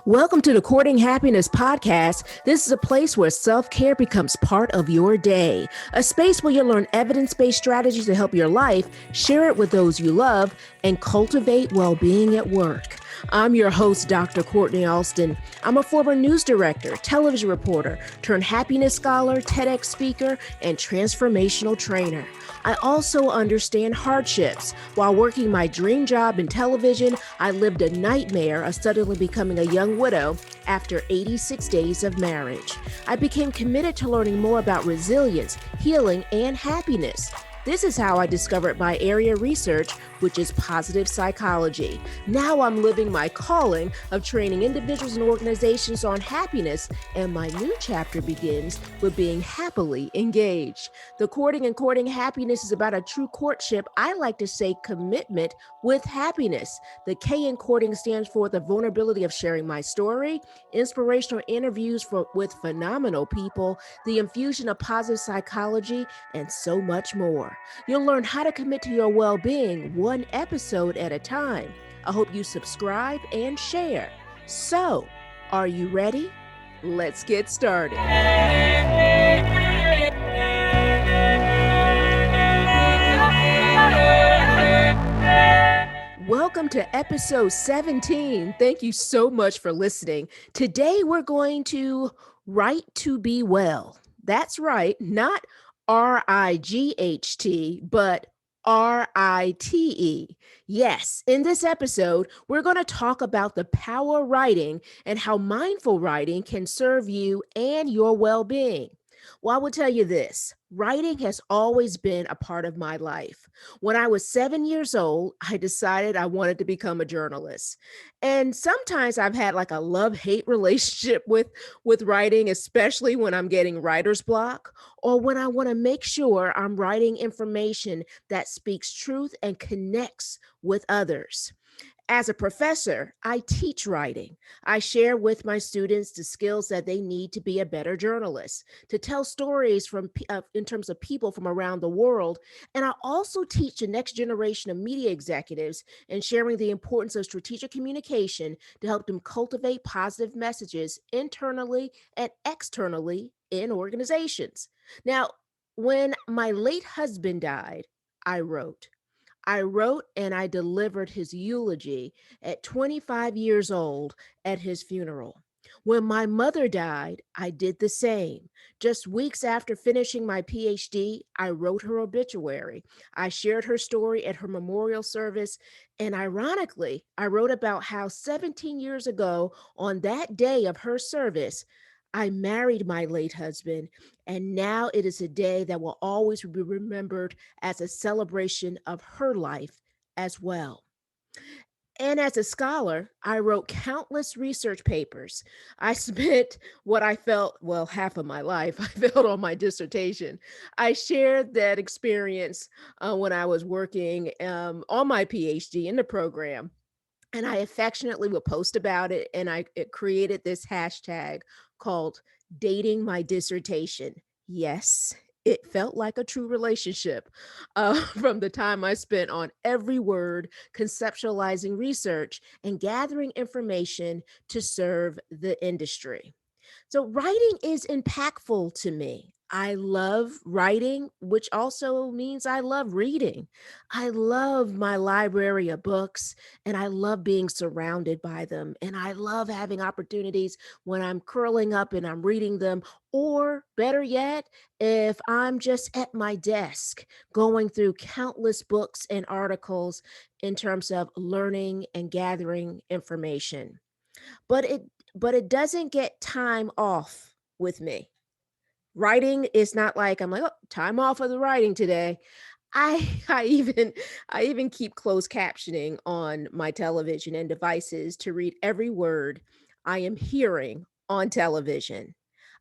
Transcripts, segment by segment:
Welcome to the Courting Happiness podcast. This is a place where self-care becomes part of your day. A space where you'll learn evidence-based strategies to help your life, share it with those you love, and cultivate well-being at work. I'm your host, Dr. Kortni Alston. I'm a former news director, television reporter, turned happiness scholar, TEDx speaker, and transformational trainer. I also understand hardships. While working my dream job in television, I lived a nightmare of suddenly becoming a young widow after 86 days of marriage. I became committed to learning more about resilience, healing, and happiness. This is how I discovered my area of research, which is positive psychology. Now I'm living my calling of training individuals and organizations on happiness, and my new chapter begins with being happily engaged. The courting happiness is about a true courtship. I like to say commitment with happiness. The K in courting stands for the vulnerability of sharing my story, inspirational interviews with phenomenal people, the infusion of positive psychology, and so much more. You'll learn how to commit to your well-being one episode at a time. I hope you subscribe and share. So, are you ready? Let's get started. Welcome to episode 17. Thank you so much for listening. Today we're going to write to be well. That's right, not RIGHT, but RITE. Yes, in this episode, we're going to talk about the power of writing and how mindful writing can serve you and your well-being. Well, I will tell you this, writing has always been a part of my life. When I was 7 years old, I decided I wanted to become a journalist. And sometimes I've had like a love-hate relationship with writing, especially when I'm getting writer's block or when I want to make sure I'm writing information that speaks truth and connects with others. As a professor, I teach writing. I share with my students the skills that they need to be a better journalist, to tell stories in terms of people from around the world. And I also teach the next generation of media executives and sharing the importance of strategic communication to help them cultivate positive messages internally and externally in organizations. Now, when my late husband died, I wrote. I wrote and I delivered his eulogy at 25 years old at his funeral. When my mother died, I did the same. Just weeks after finishing my PhD, I wrote her obituary. I shared her story at her memorial service. And ironically, I wrote about how 17 years ago, on that day of her service, I married my late husband, and now it is a day that will always be remembered as a celebration of her life as well. And as a scholar, I wrote countless research papers. I spent what I felt, well, half of my life, I felt on my dissertation. I shared that experience when I was working on my PhD in the program. And I affectionately would post about it. And it created this hashtag called Dating My Dissertation. Yes, it felt like a true relationship from the time I spent on every word, conceptualizing research and gathering information to serve the industry. So, writing is impactful to me. I love writing, which also means I love reading. I love my library of books and I love being surrounded by them. And I love having opportunities when I'm curling up and I'm reading them, or better yet, if I'm just at my desk going through countless books and articles in terms of learning and gathering information. But it doesn't get time off with me. Writing is not like I'm like, oh, time off of the writing today. I even keep closed captioning on my television and devices to read every word I am hearing on television.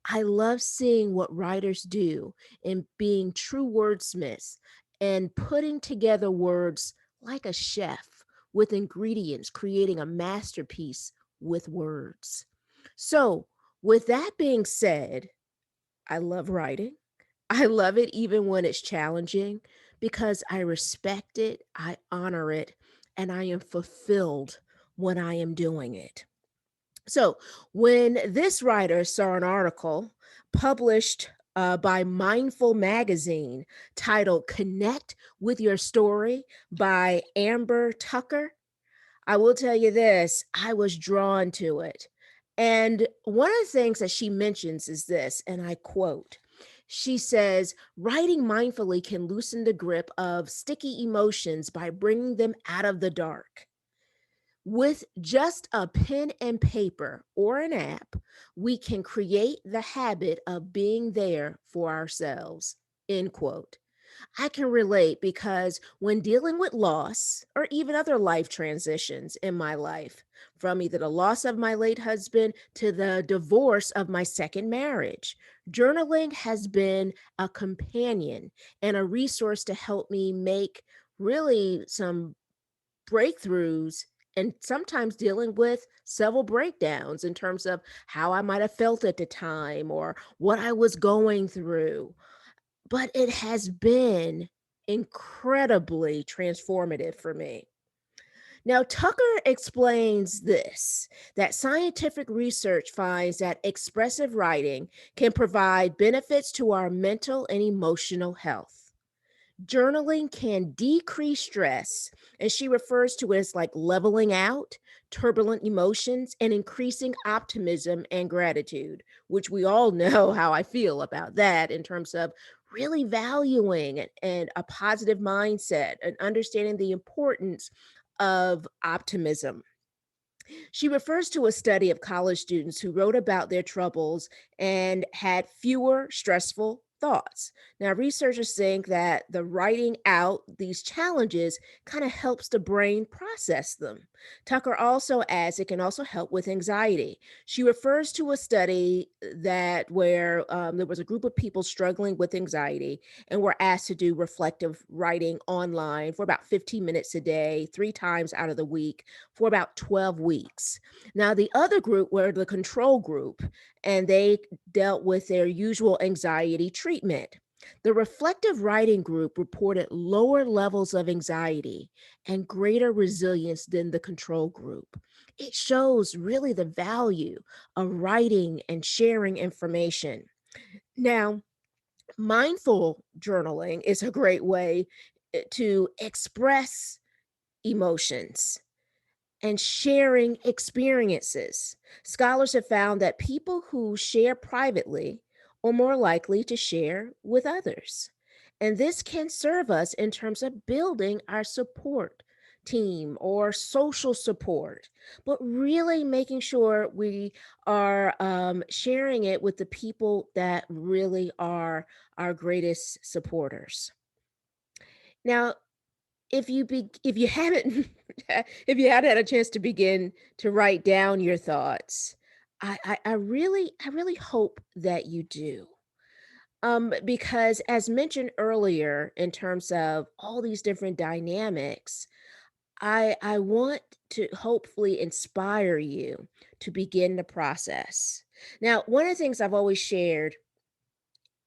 I love seeing what writers do in being true wordsmiths and putting together words like a chef with ingredients, creating a masterpiece with words. So, with that being said, I love writing. I love it even when it's challenging because I respect it, I honor it, and I am fulfilled when I am doing it. So, when this writer saw an article published by Mindful Magazine titled Connect with Your Story by Amber Tucker, I will tell you this, I was drawn to it. And one of the things that she mentions is this, and I quote, she says, writing mindfully can loosen the grip of sticky emotions by bringing them out of the dark. With just a pen and paper or an app, we can create the habit of being there for ourselves. End quote. I can relate because when dealing with loss or even other life transitions in my life, from either the loss of my late husband to the divorce of my second marriage, journaling has been a companion and a resource to help me make really some breakthroughs and sometimes dealing with several breakdowns in terms of how I might have felt at the time or what I was going through. But it has been incredibly transformative for me. Now, Tucker explains this that scientific research finds that expressive writing can provide benefits to our mental and emotional health. Journaling can decrease stress, and she refers to it as like leveling out turbulent emotions and increasing optimism and gratitude, which we all know how I feel about that in terms of really valuing and a positive mindset and understanding the importance of optimism. She refers to a study of college students who wrote about their troubles and had fewer stressful thoughts. Now, researchers think that the writing out these challenges kind of helps the brain process them. Tucker also adds it can also help with anxiety. She refers to a study that where there was a group of people struggling with anxiety and were asked to do reflective writing online for about 15 minutes a day, 3 times out of the week for about 12 weeks. Now, the other group were the control group, and they dealt with their usual anxiety treatment. The reflective writing group reported lower levels of anxiety and greater resilience than the control group. It shows really the value of writing and sharing information. Now, mindful journaling is a great way to express emotions and sharing experiences. Scholars have found that people who share privately are more likely to share with others. And this can serve us in terms of building our support team or social support, but really making sure we are sharing it with the people that really are our greatest supporters. Now, if you haven't if you hadn't had a chance to begin to write down your thoughts, I really hope that you do. Because as mentioned earlier, in terms of all these different dynamics, I want to hopefully inspire you to begin the process. Now, one of the things I've always shared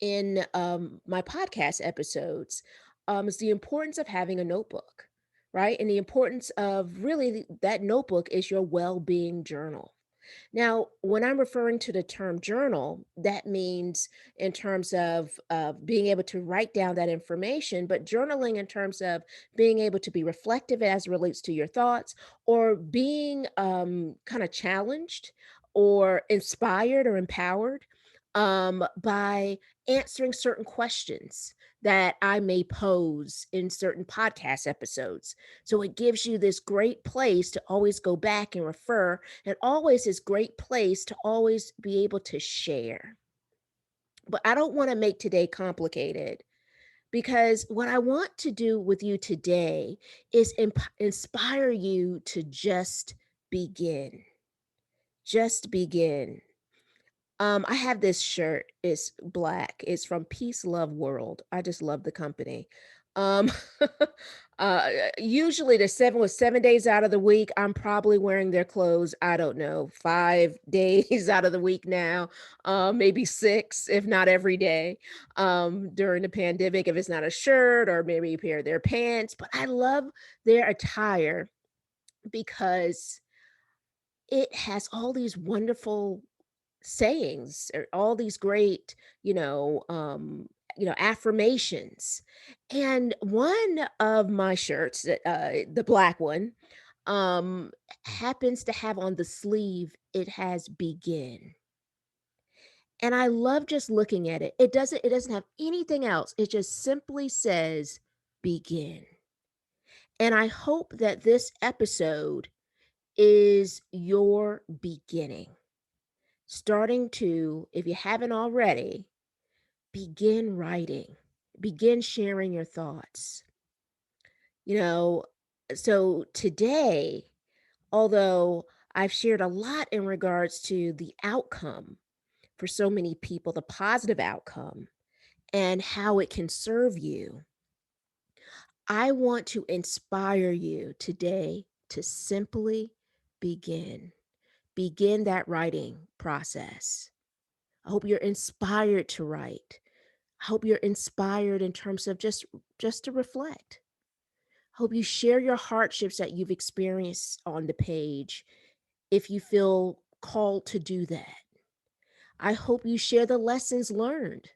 in my podcast episodes is the importance of having a notebook, right? And the importance of really that notebook is your well being journal. Now, when I'm referring to the term journal, that means in terms of being able to write down that information, but journaling in terms of being able to be reflective as it relates to your thoughts or being kind of challenged or inspired or empowered by answering certain questions that I may pose in certain podcast episodes. So it gives you this great place to always go back and refer, and always this great place to always be able to share. But I don't want to make today complicated because what I want to do with you today is inspire you to just begin. Just begin. I have this shirt. It's black. It's from Peace Love World. I just love the company. Um, Usually the 7 days out of the week, I'm probably wearing their clothes. I don't know, 5 days out of the week now, maybe six, if not every day. During the pandemic, if it's not a shirt or maybe a pair of their pants, but I love their attire because it has all these wonderful sayings or all these great, affirmations. And one of my shirts, the black one, um, happens to have on the sleeve, it has begin. And I love just looking at it. It doesn't have anything else. It just simply says begin. And I hope that this episode is your beginning. Starting to, if you haven't already, begin writing, begin sharing your thoughts. You know, so today, although I've shared a lot in regards to the outcome for so many people, the positive outcome, and how it can serve you, I want to inspire you today to simply begin. Begin that writing process. I hope you're inspired to write. I hope you're inspired in terms of just to reflect. I hope you share your hardships that you've experienced on the page if you feel called to do that. I hope you share the lessons learned,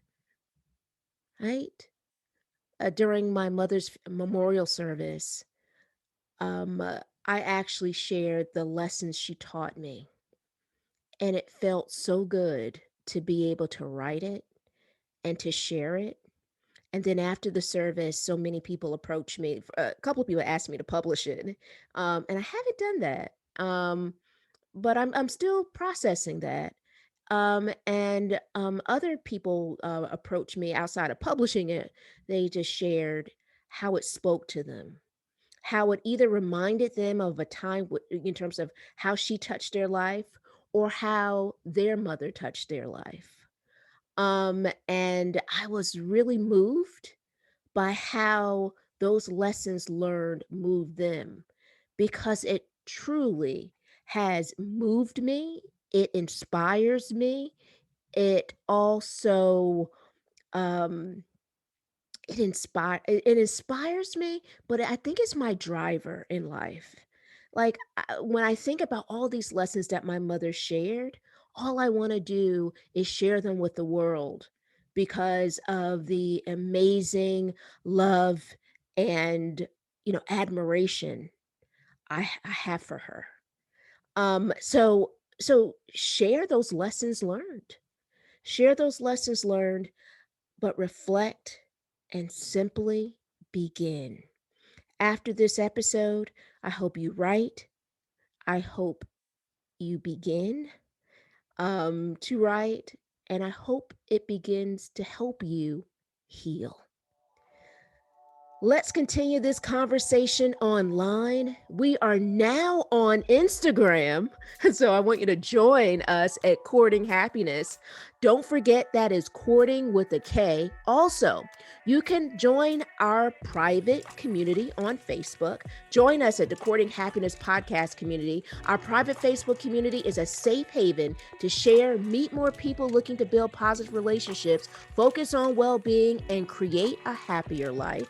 right? During my mother's memorial service, I actually shared the lessons she taught me. And it felt so good to be able to write it and to share it. And then after the service, so many people approached me. A couple of people asked me to publish it, and I haven't done that. But I'm still processing that. And other people approached me outside of publishing it. They just shared how it spoke to them, how it either reminded them of a time in terms of how she touched their life or how their mother touched their life. And I was really moved by how those lessons learned moved them because it truly has moved me. It inspires me. It also um it inspires me, but I think it's my driver in life. Like when I think about all these lessons that my mother shared, all I want to do is share them with the world because of the amazing love and admiration I have for her. So share those lessons learned. Share those lessons learned, but reflect and simply begin. After this episode, I hope you write. I hope you begin to write, and I hope it begins to help you heal. Let's continue this conversation online. We are now on Instagram, so I want you to join us at Courting Happiness. Don't forget that is courting with a K. Also, you can join our private community on Facebook. Join us at the Courting Happiness podcast community. Our private Facebook community is a safe haven to share, meet more people looking to build positive relationships, focus on well-being, and create a happier life.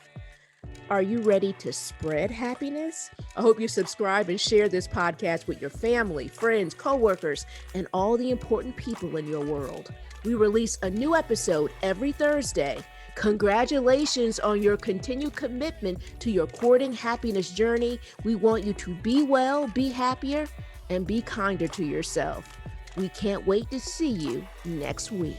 Are you ready to spread happiness? I hope you subscribe and share this podcast with your family, friends, coworkers, and all the important people in your world. We release a new episode every Thursday. Congratulations on your continued commitment to your courting happiness journey. We want you to be well, be happier, and be kinder to yourself. We can't wait to see you next week.